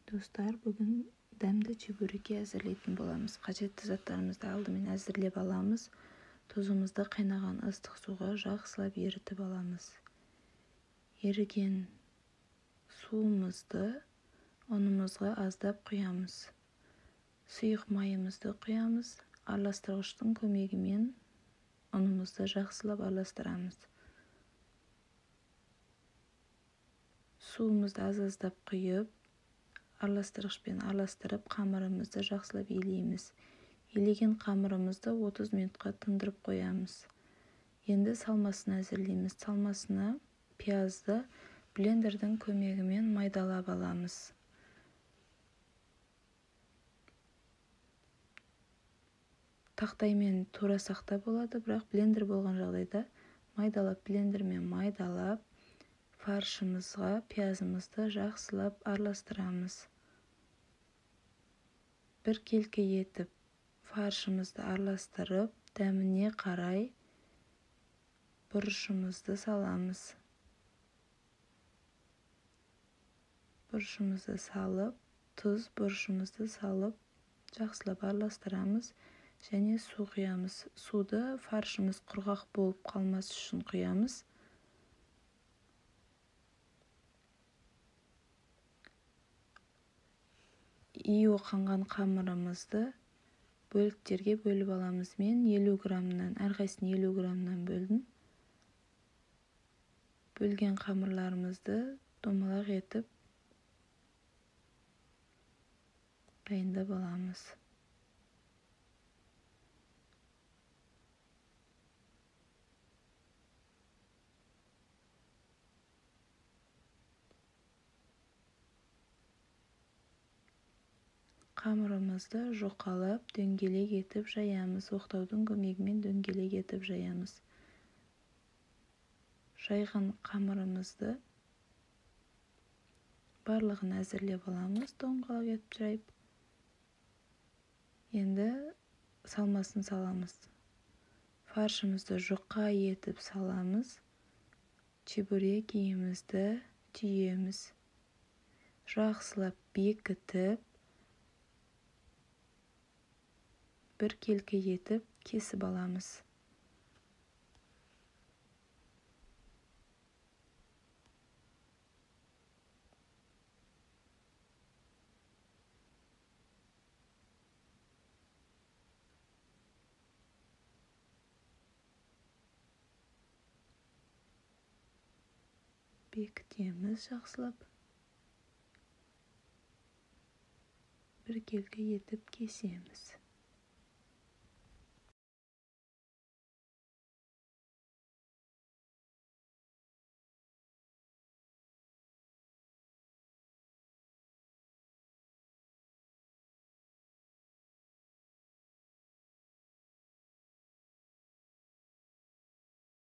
Достар, бүгін дәмді чебуреки әзірлейтін боламыз. Қажетті заттарымызды алдымен әзірлеп аламыз. Тұзымызды қайнаған ыстық суға жақсылап ерітіп аламыз. Еріген суымызды ұнымызға аздап құямыз. Сұйық майымызды құямыз. Араластырғыштың көмегімен ұнымызды жақсылап араластырамыз. Суымызды аз-аздап құйып, араластырғышпен араластырып, қамырымызды жақсылап елейміз. Елеген қамырымызды 30 минутқа тындырып қоямыз. Енді салмасын әзірлейміз. Салмасына пиязды блендердің көмегімен майдалап аламыз. Тақтаймен турасақ та болады, бірақ блендер болған жағдайда блендермен майдалап, фаршымызға пиязымызды жақсылап араластырамыз. Бір келкі етіп фаршымызды араластырып, дәміне қарай бұрышымызды саламыз. Бұрышымызды салып, тұз бұрышымызды салып, жақсылап араластырамыз және су құямыз. Суды фаршымыз құрғақ болып қалмас үшін құямыз. Иі қанған қамырымызды бөліктерге бөліп аламыз. Мен 50 граммнан, әрқайсысын 50 граммнан бөлдім. Бөлген қамырларымызды домалақ етіп дайындап аламыз. Қамырымызды жұқалап, дөңгелек етіп жаямыз. Оқтаудың көмегімен дөңгелек етіп жаямыз. Жайған қамырымызды барлығын әзірлеп аламыз, доңғалақ етіп жайып. Енді салмасын саламыз. Фаршымызды жұқа етіп саламыз. Чебурекиімізді түйеміз. Жақсылап бекітіп, бір келкі етіп кесіп аламыз. Бекітеміз жақсылап. Бір келкі етіп кесеміз.